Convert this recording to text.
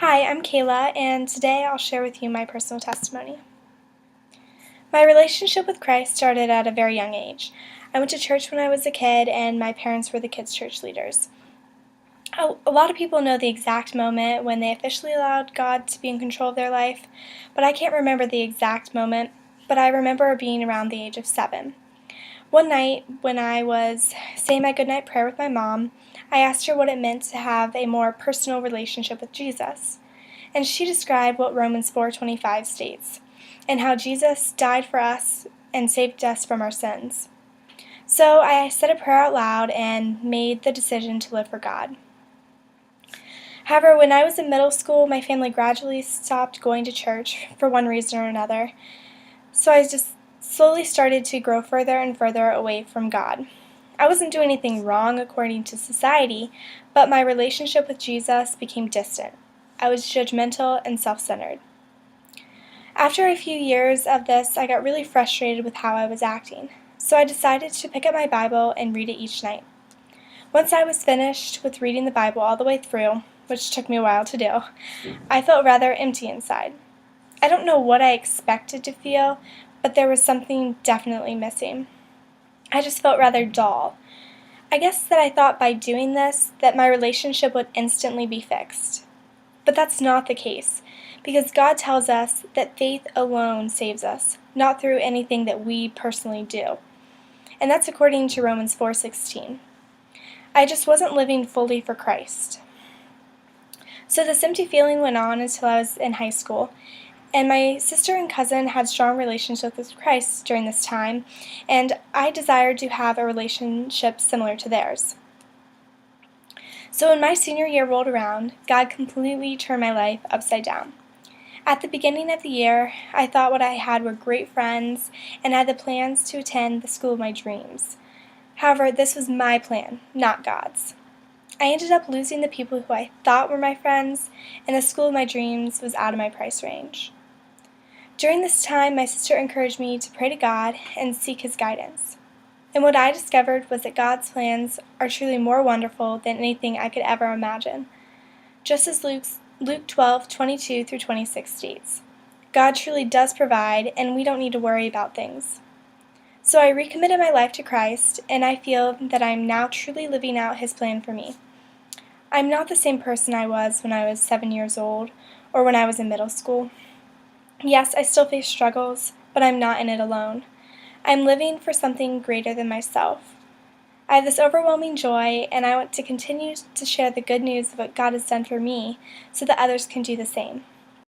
Hi, I'm Kayla, and today I'll share with you my personal testimony. My relationship with Christ started at a very young age. I went to church when I was a kid, and my parents were the kids' church leaders. A lot of people know the exact moment when they officially allowed God to be in control of their life, but I can't remember the exact moment, but I remember being around the age of 7. One night, when I was saying my goodnight prayer with my mom, I asked her what it meant to have a more personal relationship with Jesus. And she described what Romans 4:25 states, and how Jesus died for us and saved us from our sins. So I said a prayer out loud and made the decision to live for God. However, when I was in middle school, my family gradually stopped going to church for one reason or another. So I just slowly started to grow further and further away from God. I wasn't doing anything wrong according to society, but my relationship with Jesus became distant. I was judgmental and self-centered. After a few years of this, I got really frustrated with how I was acting, so I decided to pick up my Bible and read it each night. Once I was finished with reading the Bible all the way through, which took me a while to do, I felt rather empty inside. I don't know what I expected to feel, but there was something definitely missing. I just felt rather dull. I guess that I thought by doing this that my relationship would instantly be fixed. But that's not the case, because God tells us that faith alone saves us, not through anything that we personally do. And that's according to Romans 4:16. I just wasn't living fully for Christ. So this empty feeling went on until I was in high school, and my sister and cousin had strong relationships with Christ during this time, and I desired to have a relationship similar to theirs. So when my senior year rolled around, God completely turned my life upside down. At the beginning of the year, I thought what I had were great friends and had the plans to attend the school of my dreams. However, this was my plan, not God's. I ended up losing the people who I thought were my friends, and the school of my dreams was out of my price range. During this time, my sister encouraged me to pray to God and seek His guidance. And what I discovered was that God's plans are truly more wonderful than anything I could ever imagine. Just as Luke 12:22 through 26 states, God truly does provide, and we don't need to worry about things. So I recommitted my life to Christ, and I feel that I am now truly living out His plan for me. I'm not the same person I was when I was 7 years old or when I was in middle school. Yes, I still face struggles, but I'm not in it alone. I'm living for something greater than myself. I have this overwhelming joy, and I want to continue to share the good news of what God has done for me so that others can do the same.